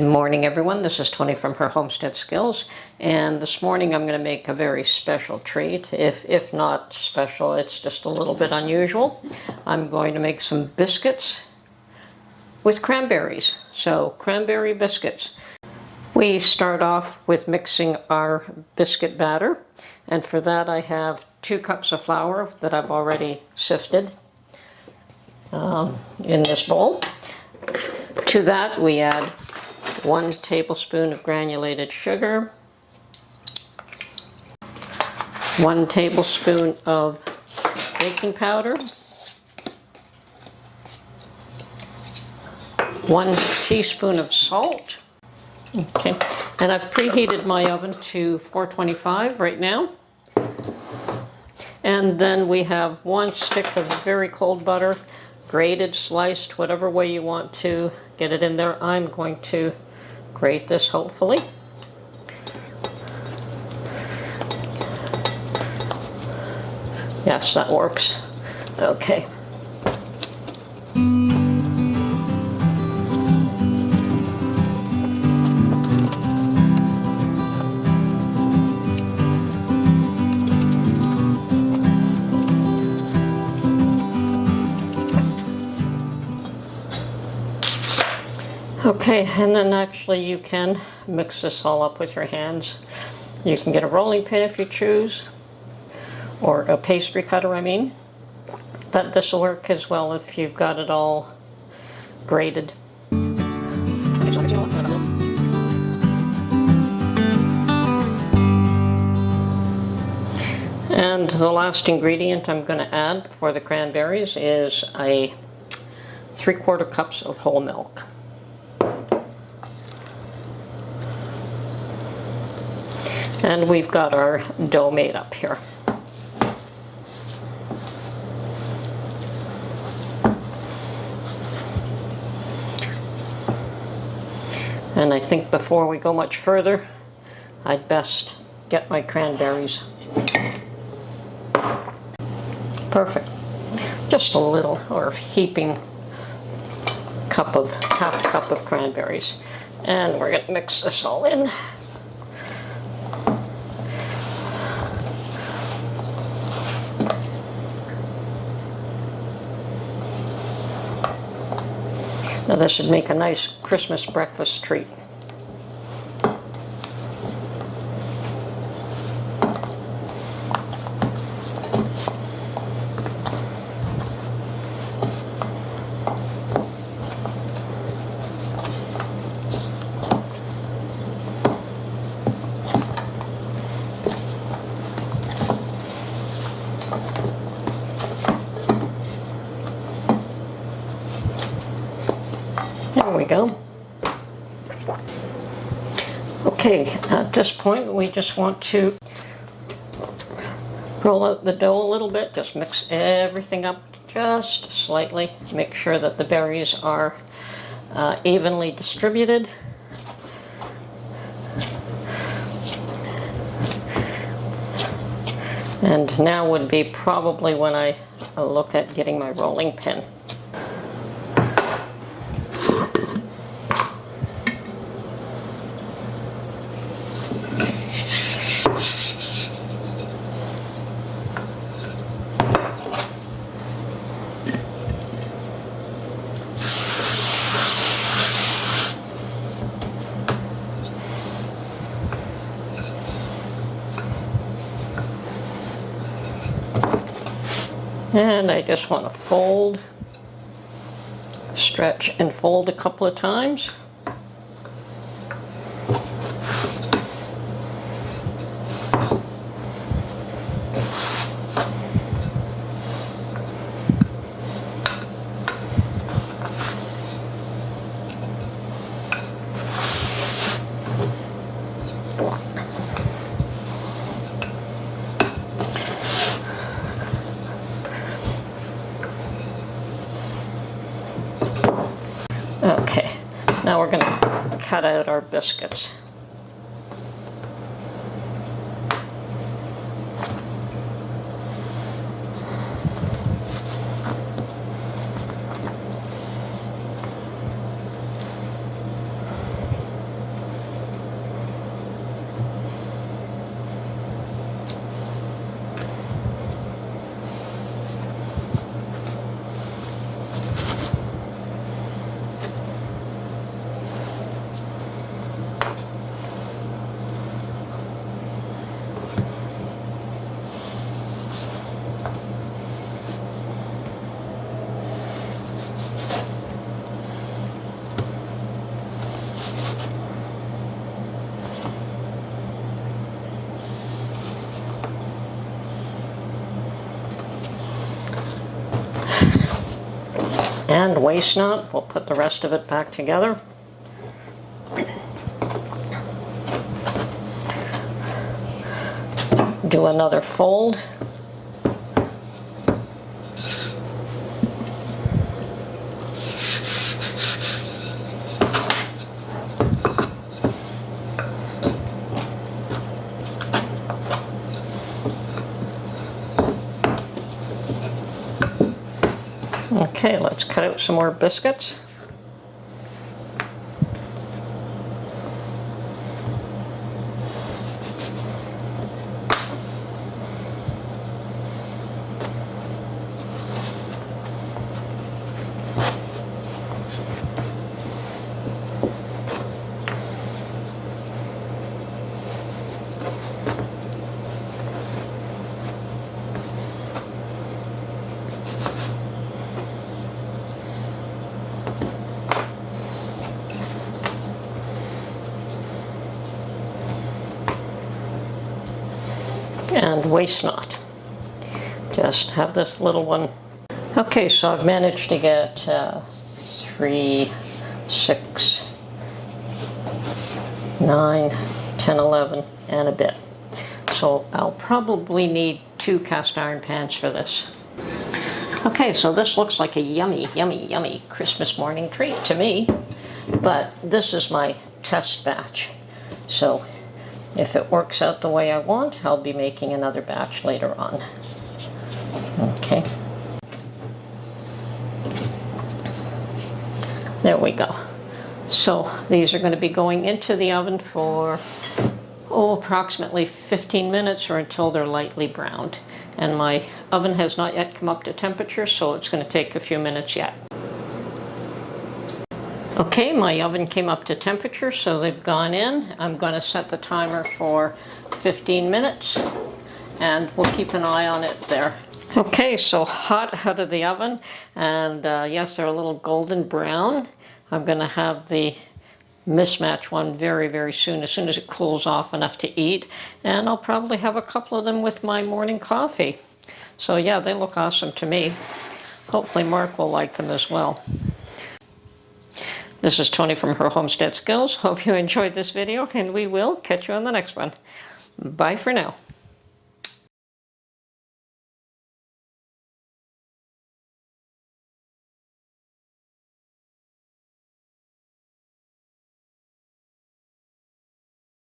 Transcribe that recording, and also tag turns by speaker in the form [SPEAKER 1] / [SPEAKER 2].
[SPEAKER 1] Morning everyone, this is Tony from her Homestead Skills, and this morning I'm going to make a very special treat. If not special, it's just a little bit unusual. I'm going to make some biscuits with cranberries. So cranberry biscuits. We start off with mixing our biscuit batter, and for that I have 2 cups of flour that I've already sifted in this bowl. To that we add 1 tablespoon of granulated sugar, 1 tablespoon of baking powder, 1 teaspoon of salt. Okay, and I've preheated my oven to 425 right now. And then we have 1 stick of very cold butter, grated, sliced, whatever way you want to get it in there. I'm going to grate this, hopefully. Yes, that works. Okay. Okay, and then actually you can mix this all up with your hands. You can get a rolling pin if you choose, or a pastry cutter, I mean. But this will work as well if you've got it all grated. And the last ingredient I'm going to add for the cranberries is a 3/4 cups of whole milk. And we've got our dough made up here. And I think before we go much further, I'd best get my cranberries. Perfect. Just a little, or heaping cup of, half a cup of cranberries. And we're going to mix this all in. Now this should make a nice Christmas breakfast treat. There we go. Okay, at this point we just want to roll out the dough a little bit, just mix everything up just slightly, make sure that the berries are evenly distributed. And now would be probably when I look at getting my rolling pin. And I just want to fold, stretch and fold a couple of times. Okay, now we're going to cut out our biscuits. And waste not, we'll put the rest of it back together. Do another fold. Okay, let's cut out some more biscuits. And waste not. Just have this little one. Okay, so I've managed to get 3, 6, 9, 10, 11, and a bit. So I'll probably need 2 cast iron pans for this. Okay, so this looks like a yummy, yummy, yummy Christmas morning treat to me, but this is my test batch. So if it works out the way I want, I'll be making another batch later on. Okay. There we go. So these are going to be going into the oven for, approximately 15 minutes or until they're lightly browned. And my oven has not yet come up to temperature, so it's going to take a few minutes yet. Okay, my oven came up to temperature, so they've gone in. I'm going to set the timer for 15 minutes, and we'll keep an eye on it there. Okay, so hot out of the oven, and yes, they're a little golden brown. I'm going to have the mismatch one very, very soon as it cools off enough to eat, and I'll probably have a couple of them with my morning coffee. So yeah, they look awesome to me. Hopefully Mark will like them as well. This is Tony from Her Homestead Skills. Hope you enjoyed this video, and we will catch you on the next one. Bye for now.